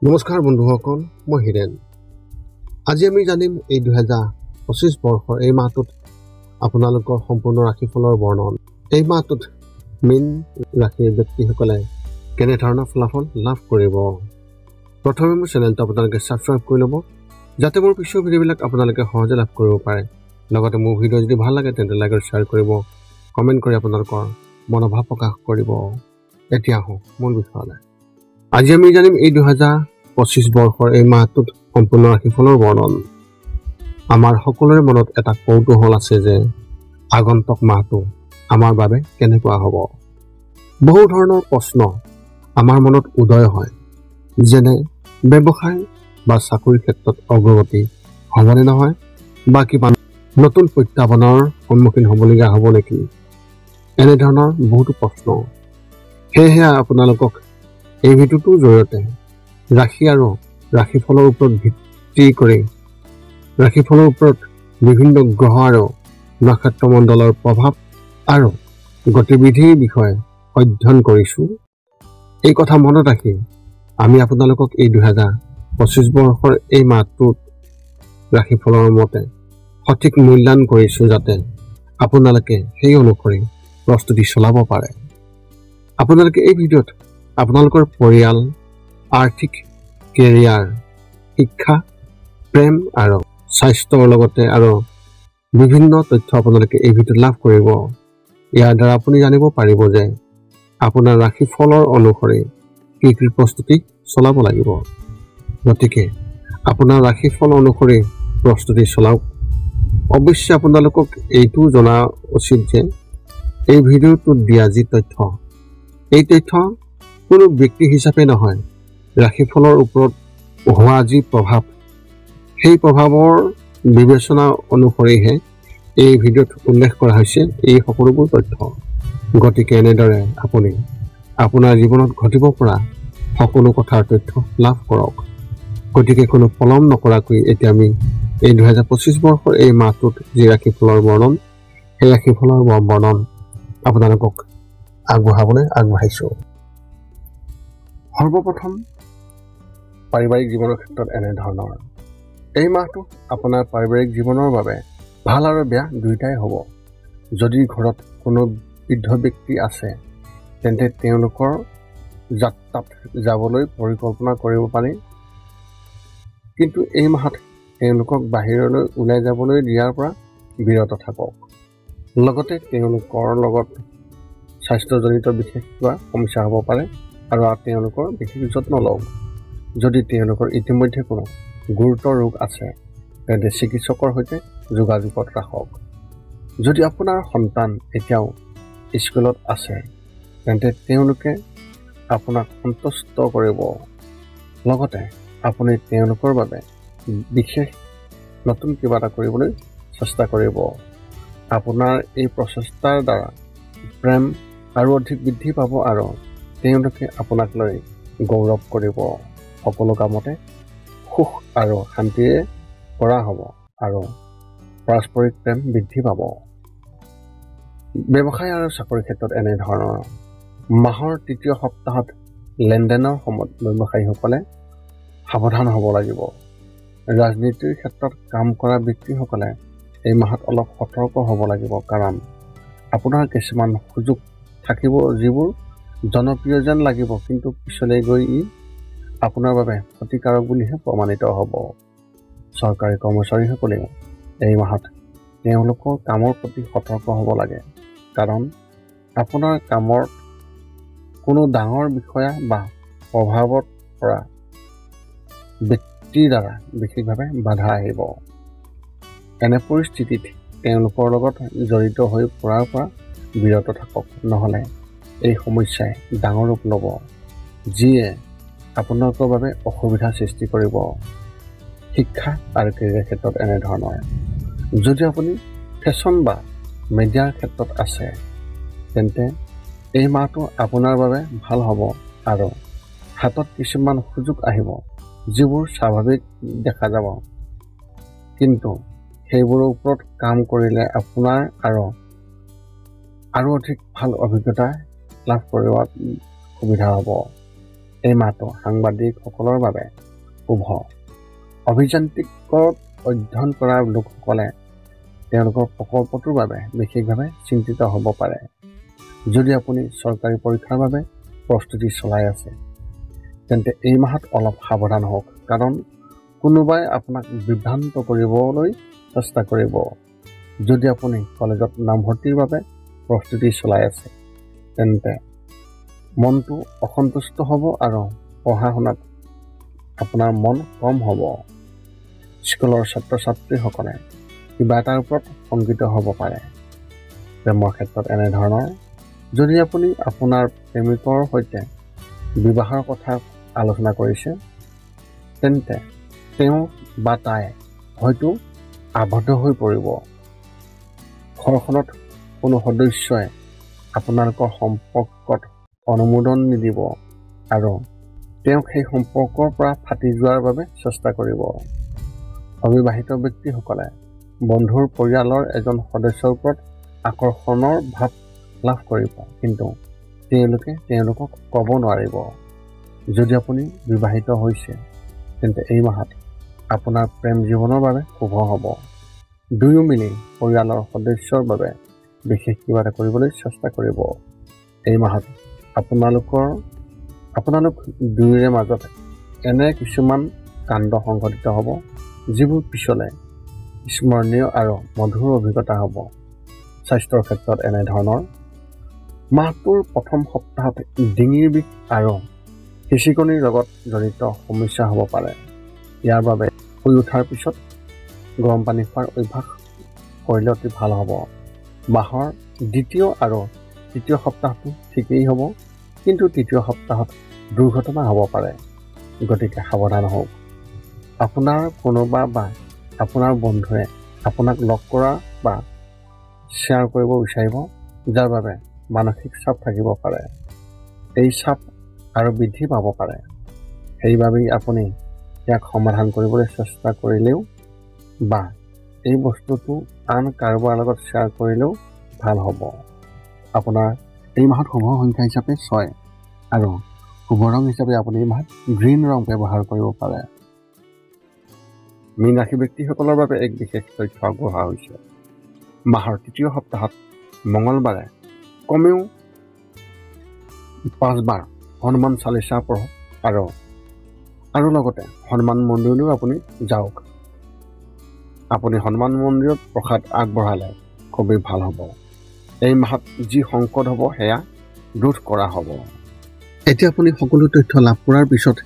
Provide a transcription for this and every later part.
নমস্কাৰ বন্ধুসকল, মই হিৰেন। আজি আমি জানিম এই 2025 বৰ্ষৰ এই মাহটোত আপোনালোকৰ সম্পূৰ্ণ ৰাশিফলৰ বৰ্ণন। এই মাহটোত মীন ৰাশিৰ ব্যক্তিসকলে কেনেধৰণৰ ফলাফল লাভ কৰিব। প্ৰথমে মোৰ চেনেলটো আপোনালোকে ছাবস্ক্ৰাইব কৰি ল'ব, যাতে মোৰ পিছৰ ভিডিঅ'বিলাক আপোনালোকে সহজে লাভ কৰিব পাৰে। লগতে মোৰ ভিডিঅ' যদি ভাল লাগে তেন্তে লাইক আৰু শ্বেয়াৰ কৰিব, কমেণ্ট কৰি আপোনালোকৰ মনোভাৱ প্ৰকাশ কৰিব। এতিয়া আহোঁ মূল বিষয়লৈ। আজি আমি জানিম এই 2025 বৰ্ষৰ এই মাহটোত সম্পূৰ্ণ ৰাশিফলৰ বৰ্ণন। আমাৰ সকলোৰে মনত এটা কৌতূহল আছে যে আগন্তুক মাহটো আমাৰ বাবে কেনেকুৱা হ'ব। বহু ধৰণৰ প্ৰশ্ন আমাৰ মনত উদয় হয়, যেনে ব্যৱসায় বা চাকৰিৰ ক্ষেত্ৰত অগ্ৰগতি হ'বনে নহয়, বা কিবা নতুন প্ৰত্যাহ্বানৰ সন্মুখীন হ'বলগীয়া হ'ব নেকি, এনেধৰণৰ বহুতো প্ৰশ্ন। সেয়েহে আপোনালোকক এই ভিডিঅ'টোৰ জৰিয়তে ৰাশি আৰু ৰাশিফলৰ ওপৰত ভিত্তি কৰি ৰাশিফলৰ ওপৰত বিভিন্ন গ্ৰহ আৰু নক্ষত্ৰমণ্ডলৰ প্ৰভাৱ আৰু গতিবিধিৰ বিষয়ে অধ্যয়ন কৰিছোঁ। এই কথা মনত ৰাখি আমি আপোনালোকক এই 2025 বৰ্ষৰ এই মাহটোত ৰাশিফলৰ মতে সঠিক মূল্যায়ন কৰিছোঁ, যাতে আপোনালোকে সেই অনুসৰি প্ৰস্তুতি চলাব পাৰে। আপোনালোকে এই ভিডিঅ'ত আপোনালোকৰ পৰিয়াল, আৰ্থিক, কেৰিয়াৰ, শিক্ষা, প্ৰেম আৰু স্বাস্থ্যৰ লগতে আৰু বিভিন্ন তথ্য আপোনালোকে এই ভিডিঅ'ত লাভ কৰিব। ইয়াৰ দ্বাৰা আপুনি জানিব পাৰিব যে আপোনাৰ ৰাশিফলৰ অনুসৰি কি কি প্ৰস্তুতি চলাব লাগিব। গতিকে আপোনাৰ ৰাশিফল অনুসৰি প্ৰস্তুতি চলাওক। অৱশ্যে আপোনালোকক এইটো জনা উচিত যে এই ভিডিঅ'টোত দিয়া যি তথ্য, এই তথ্য কোনো ব্যক্তি হিচাপে নহয়, ৰাশিফলৰ ওপৰত হোৱা যি প্ৰভাৱ, সেই প্ৰভাৱৰ বিবেচনা অনুসৰিহে এই ভিডিঅ'ত উল্লেখ কৰা হৈছে এই সকলোবোৰ তথ্য। গতিকে এনেদৰে আপুনি আপোনাৰ জীৱনত ঘটিব পৰা সকলো কথাৰ তথ্য লাভ কৰক। গতিকে কোনো পলম নকৰাকৈ এতিয়া আমি এই 2025 বৰ্ষৰ এই মাহটোত যি ৰাশিফলৰ বৰ্ণন, সেই ৰাশিফলৰ বৰ্ণন আপোনালোকক আগবঢ়াবলৈ আগবাঢ়িছোঁ। সৰ্বপ্ৰথম পাৰিবাৰিক জীৱনৰ ক্ষেত্ৰত এনেধৰণৰ। এই মাহটো আপোনাৰ পাৰিবাৰিক জীৱনৰ বাবে ভাল আৰু বেয়া দুয়োটাই হ'ব। যদি ঘৰত কোনো বৃদ্ধ ব্যক্তি আছে তেন্তে তেওঁলোকৰ যাত্ৰাত যাবলৈ পৰিকল্পনা কৰিব পাৰি, কিন্তু এই মাহত তেওঁলোকক বাহিৰলৈ ওলাই যাবলৈ দিয়াৰ পৰা বিৰত থাকক। লগতে তেওঁলোকৰ লগত স্বাস্থ্যজনিত বিশেষ কিবা সমস্যা হ'ব পাৰে আৰু তেওঁলোকৰ বিশেষ যত্ন লওক। যদি তেওঁলোকৰ ইতিমধ্যে কোনো গুৰুতৰ ৰোগ আছে তেন্তে চিকিৎসকৰ সৈতে যোগাযোগত ৰাখক। যদি আপোনাৰ সন্তান এতিয়াও স্কুলত আছে তেন্তে তেওঁলোকে আপোনাক সন্তুষ্ট কৰিব। লগতে আপুনি তেওঁলোকৰ বাবে বিশেষ নতুন কিবা এটা কৰিবলৈ চেষ্টা কৰিব। আপোনাৰ এই প্ৰচেষ্টাৰ দ্বাৰা প্ৰেম আৰু অধিক বৃদ্ধি পাব আৰু তেওঁলোকে আপোনাক লৈ গৌৰৱ কৰিব। সকলো কামতে সুখ আৰু শান্তিৰে কৰা হ'ব আৰু পাৰস্পৰিক প্ৰেম বৃদ্ধি পাব। ব্যৱসায় আৰু চাকৰিৰ ক্ষেত্ৰত এনেধৰণৰ। মাহৰ তৃতীয় সপ্তাহত লেনদেনৰ সময়ত ব্যৱসায়ীসকলে সাৱধান হ'ব লাগিব। ৰাজনীতিৰ ক্ষেত্ৰত কাম কৰা ব্যক্তিসকলে এই মাহত অলপ সতৰ্ক হ'ব লাগিব, কাৰণ আপোনাৰ কিছুমান সুযোগ থাকিব যিবোৰ জনপ্ৰিয় যেন লাগিব, কিন্তু পিছলৈ গৈ ই আপোনাৰ বাবে ক্ষতিকাৰক বুলিহে প্ৰমাণিত হ'ব। চৰকাৰী কৰ্মচাৰীসকলেও এই মাহত তেওঁলোকৰ কামৰ প্ৰতি সতৰ্ক হ'ব লাগে, কাৰণ আপোনাৰ কামত কোনো ডাঙৰ বিষয়া বা প্ৰভাৱত পৰা ব্যক্তিৰ দ্বাৰা বিশেষভাৱে বাধা আহিব। এনে পৰিস্থিতিত তেওঁলোকৰ লগত জড়িত হৈ পৰাৰ পৰা বিৰত থাকক, নহ'লে এই সমস্যাই ডাঙৰ ৰূপ ল'ব, যিয়ে আপোনালোকৰ বাবে অসুবিধাৰ সৃষ্টি কৰিব। শিক্ষা আৰু কেৰিয়াৰ ক্ষেত্ৰত এনেধৰণৰ। যদি আপুনি ফেশ্বন বা মিডিয়াৰ ক্ষেত্ৰত আছে তেন্তে এই মাহটো আপোনাৰ বাবে ভাল হ'ব আৰু হাতত কিছুমান সুযোগ আহিব যিবোৰ স্বাভাৱিক দেখা যাব, কিন্তু সেইবোৰৰ ওপৰত কাম কৰিলে আপোনাৰ আৰু অধিক ভাল অভিজ্ঞতা লাভ কৰিব সুবিধা হ'ব। এই মাহটো সাংবাদিকসকলৰ বাবে শুভ। অভিযান্ত্ৰিকত অধ্যয়ন কৰা লোকসকলে তেওঁলোকৰ প্ৰকল্পটোৰ বাবে বিশেষভাৱে চিন্তিত হ'ব পাৰে। যদি আপুনি চৰকাৰী পৰীক্ষাৰ বাবে প্ৰস্তুতি চলাই আছে, তেন্তে এই মাহত অলপ সাৱধান হওক, কাৰণ কোনোবাই আপোনাক বিভ্ৰান্ত কৰিবলৈ চেষ্টা কৰিব। যদি আপুনি কলেজত নামভৰ্তিৰ বাবে প্ৰস্তুতি চলাই আছে, তেন্তে মনটো অসন্তুষ্ট হ'ব আৰু পঢ়া শুনাত আপোনাৰ মন কম হ'ব। স্কুলৰ ছাত্ৰ ছাত্ৰীসকলে কিবা এটাৰ ওপৰত শংকিত হ'ব পাৰে। প্ৰেমৰ ক্ষেত্ৰত এনেধৰণৰ, যদি আপুনি আপোনাৰ প্ৰেমিকৰ সৈতে বিবাহৰ কথা আলোচনা কৰিছে, তেন্তে তেওঁ বা তাই হয়তো আবদ্ধ হৈ পৰিব। ঘৰখনত কোনো সদস্যই আপোনালোকৰ সম্পৰ্কত অনুমোদন নিদিব আৰু তেওঁক সেই সম্পৰ্কৰ পৰা ফাটি যোৱাৰ বাবে চেষ্টা কৰিব। অবিবাহিত ব্যক্তিসকলে বন্ধুৰ পৰিয়ালৰ এজন সদস্যৰ ওপৰত আকৰ্ষণৰ ভাৱ লাভ কৰিব, কিন্তু তেওঁলোকে তেওঁলোকক ক'ব নোৱাৰিব। যদি আপুনি বিবাহিত হৈছে, তেন্তে এই মাহত আপোনাৰ প্ৰেম জীৱনৰ বাবে শুভ হ'ব। দুয়ো মিলি পৰিয়ালৰ সদস্যৰ বাবে বিশেষ কিবা এটা কৰিবলৈ চেষ্টা কৰিব। এই মাহত আপোনালোক দুয়োৰে মাজত এনে কিছুমান কাণ্ড সংঘটিত হ'ব, যিবোৰ পিছলৈ স্মৰণীয় আৰু মধুৰ অভিজ্ঞতা হ'ব। স্বাস্থ্যৰ ক্ষেত্ৰত এনেধৰণৰ, মাহটোৰ প্ৰথম সপ্তাহত ডিঙিৰ বিষ আৰু খিচিকনিৰ লগত জড়িত সমস্যা হ'ব পাৰে। ইয়াৰ বাবে শুই উঠাৰ পিছত গৰম পানী খোৱাৰ অভ্যাস কৰিলে অতি ভাল হ'ব। মাহৰ দ্বিতীয় আৰু তৃতীয় সপ্তাহটো ঠিকেই হ'ব, কিন্তু তৃতীয় সপ্তাহত দুৰ্ঘটনা হ'ব পাৰে, গতিকে সাৱধান হওক। আপোনাৰ কোনোবা বা আপোনাৰ বন্ধুৱে আপোনাক লগ কৰা বা শ্বেয়াৰ কৰিব বিচাৰিব, যাৰ বাবে মানসিক চাপ থাকিব পাৰে। এই চাপ আৰু বৃদ্ধি পাব পাৰে। সেইবাবেই আপুনি ইয়াক সমাধান কৰিবলৈ চেষ্টা কৰিলেও বা এই বস্তুটো আন কাৰোবাৰ লগত শ্বেয়াৰ কৰিলেও ভাল হ'ব। আপোনাৰ এই মাহত শুভ সংখ্যা হিচাপে 6 আৰু শুভ ৰং হিচাপে আপুনি এই মাহত গ্ৰীণ ৰং ব্যৱহাৰ কৰিব পাৰে। মীন ৰাশি ব্যক্তিসকলৰ বাবে এক বিশেষ তথ্য আগবঢ়োৱা হৈছে। মাহৰ তৃতীয় সপ্তাহত মঙলবাৰে কমেও 5 বাৰ হনুমান চালিচা পঢ়ক আৰু লগতে হনুমান মন্দিৰলৈও আপুনি যাওক। আপুনি হনুমান মন্দিৰত প্ৰসাদ আগবঢ়ালে খুবেই ভাল হ'ব। এই মাহত যি সংকট হ'ব সেয়া ৰোধ কৰা হ'ব। এতিয়া আপুনি সকলো তথ্য লাভ কৰাৰ পিছত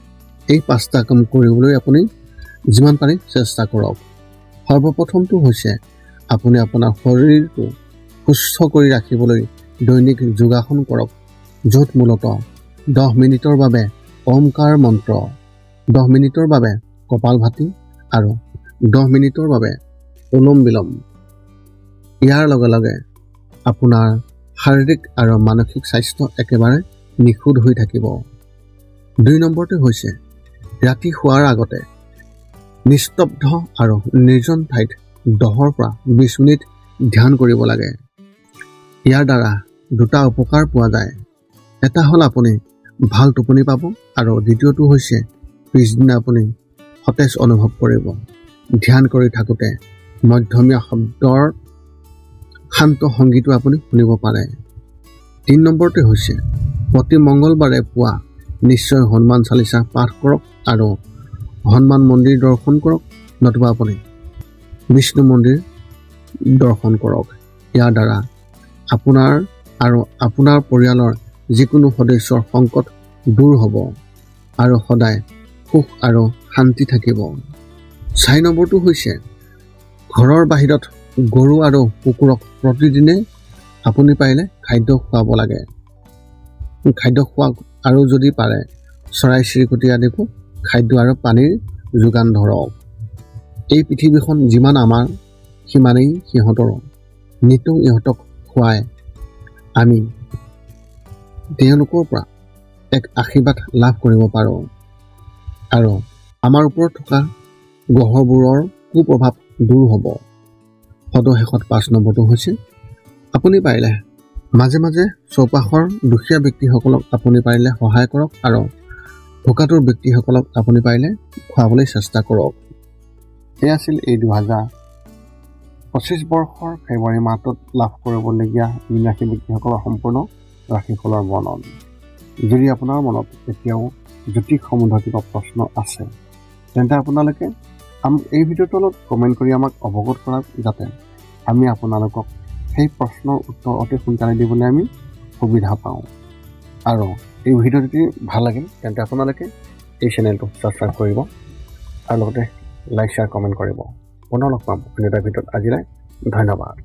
এই 5টা কাম কৰিবলৈ আপুনি যিমান পাৰি চেষ্টা কৰক। সৰ্বপ্ৰথমটো হৈছে আপুনি আপোনাৰ শৰীৰটো সুস্থ কৰি ৰাখিবলৈ দৈনিক যোগাসন কৰক, য'ত মূলতঃ 10 মিনিটৰ বাবে ওমকাৰ মন্ত্ৰ, 10 মিনিটৰ বাবে কপালভাতি আৰু 10 মিনিটৰ বাবে অনুলোম বিলোম। ইয়াৰ লগে লগে আপোনাৰ শাৰীৰিক আৰু মানসিক স্বাস্থ্য একেবাৰে নিখুঁত হৈ থাকিব। 2 নম্বৰটো হৈছে ৰাতি শোৱাৰ আগতে নিস্তব্ধ আৰু নিৰ্জন ঠাইত 10 পৰা 20 মিনিট ধ্যান কৰিব লাগে। ইয়াৰ দ্বাৰা 2টা উপকাৰ পোৱা যায়। এটা হ'ল আপুনি ভাল টোপনি পাব আৰু দ্বিতীয়টো হৈছে পিছদিনা আপুনি সতেজ অনুভৱ কৰিব। ধ্যান কৰি থাকোঁতে মধ্যমীয়া শব্দৰ শান্ত সংগীতো আপুনি শুনিব পাৰে। 3 নম্বৰটো হৈছে প্ৰতি মংগলবাৰে পুৱা নিশ্চয় হনুমান চালিচা পাঠ কৰক আৰু হনুমান মন্দিৰ দৰ্শন কৰক, নতুবা আপুনি বিষ্ণু মন্দিৰ দৰ্শন কৰক। ইয়াৰ দ্বাৰা আপোনাৰ আৰু আপোনাৰ পৰিয়ালৰ যিকোনো সদস্যৰ সংকট দূৰ হ'ব আৰু সদায় সুখ আৰু শান্তি থাকিব। 4 নম্বৰটো হৈছে ঘৰৰ বাহিৰত গৰু আৰু কুকুৰক প্ৰতিদিনে আপুনি পাৰিলে খাদ্য খুৱাব লাগে। খাদ্য খোৱাওক আৰু যদি পাৰে চৰাই চিৰিকটি আদিকো খাদ্য আৰু পানীৰ যোগান ধৰক। এই পৃথিৱীখন যিমান আমাৰ সিমানেই সিহঁতৰো। নিতৌ ইহঁতক খুৱাই আমি তেওঁলোকৰ পৰা এক আশীৰ্বাদ লাভ কৰিব পাৰোঁ আৰু আমাৰ ওপৰত থকা গ্ৰহবোৰৰ কুপ্ৰভাৱ দূৰ হ'ব। সদশেষত 5 নম্বৰটো হৈছে আপুনি পাৰিলে মাজে মাজে চৌপাশৰ দুখীয়া ব্যক্তিসকলক আপুনি পাৰিলে সহায় কৰক আৰু ভোকাতুৰ ব্যক্তিসকলক আপুনি পাৰিলে খুৱাবলৈ চেষ্টা কৰক। এয়া আছিল এই 2025 বৰ্ষৰ ফেব্ৰুৱাৰী মাহটোত লাভ কৰিবলগীয়া মীন ৰাশি ব্যক্তিসকলৰ সম্পূৰ্ণ ৰাশিফলৰ বৰ্ণন। যদি আপোনাৰ মনত এতিয়াও জ্যোতিষ সম্বন্ধীয় কিবা প্ৰশ্ন আছে তেন্তে আপোনালোকে এই ভিডিঅ'টোৰ তলত কমেণ্ট কৰি আমাক অৱগত কৰাওক, যাতে আমি আপোনালোকক সেই প্ৰশ্নৰ উত্তৰ অতি সোনকালে দিবলৈ আমি সুবিধা পাওঁ। আৰু এই ভিডিঅ'টো যদি ভাল লাগে তেন্তে আপোনালোকে এই চেনেলটো ছাবস্ক্ৰাইব কৰিব আৰু লগতে লাইক শ্বেয়াৰ কমেণ্ট কৰিব। পুনৰ লগ পাম অন্য এটা ভিডিঅ'ত। আজিলৈ ধন্যবাদ।